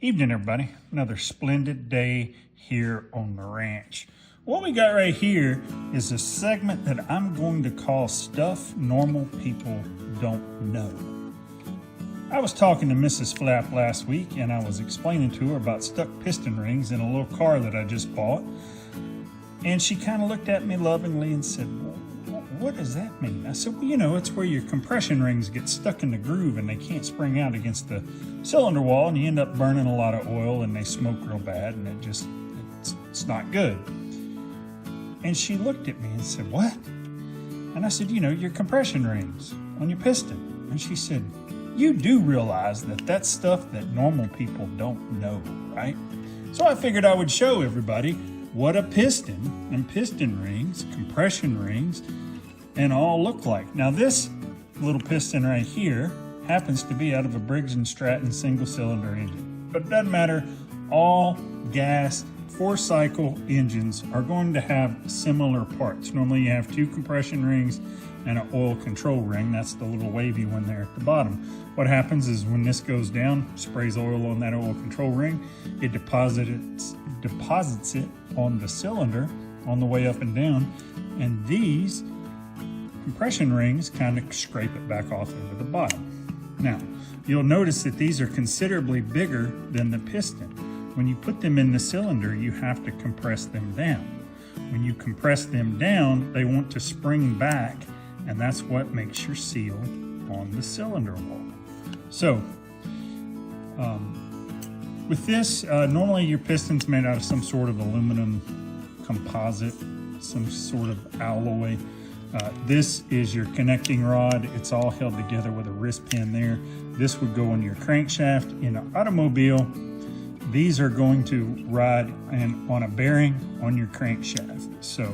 Evening, everybody. Another splendid day here on the ranch. What we got right here is a segment that I'm going to call Stuff Normal People Don't Know. I was talking to Mrs. Flap last week and I was explaining to her about stuck piston rings in a little car that I just bought. And she kind of looked at me lovingly and said, well, what does that mean? I said, well, you know, it's where your compression rings get stuck in the groove and they can't spring out against the cylinder wall, and you end up burning a lot of oil and they smoke real bad, and it's not good. And she looked at me and said, what? And I said, you know, your compression rings on your piston. And she said, you do realize that that's stuff that normal people don't know, right? So I figured I would show everybody what a piston and piston rings, compression rings, and all look like. Now this little piston right here happens to be out of a Briggs & Stratton single cylinder engine, but it doesn't matter. All gas 4-cycle engines are going to have similar parts. Normally you have 2 compression rings and an oil control ring. That's the little wavy one there at the bottom. What happens is when this goes down, sprays oil on that oil control ring, it deposits it on the cylinder on the way up and down, and these compression rings kind of scrape it back off over the bottom. Now, you'll notice that these are considerably bigger than the piston. When you put them in the cylinder, you have to compress them down. When you compress them down, they want to spring back, and that's what makes your seal on the cylinder wall. So, with this, normally your piston's made out of some sort of aluminum composite, some sort of alloy. This is your connecting rod. It's all held together with a wrist pin there. This would go on your crankshaft. In an automobile, these are going to ride on a bearing on your crankshaft. So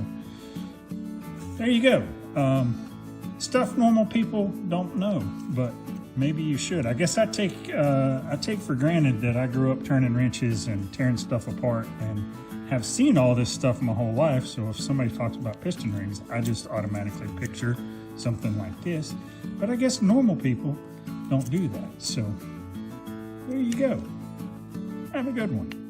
there you go. Stuff normal people don't know, but maybe you should. I guess I take for granted that I grew up turning wrenches and tearing stuff apart and have seen all this stuff my whole life. So if somebody talks about piston rings, I just automatically picture something like this. But I guess normal people don't do that. So there you go. Have a good one.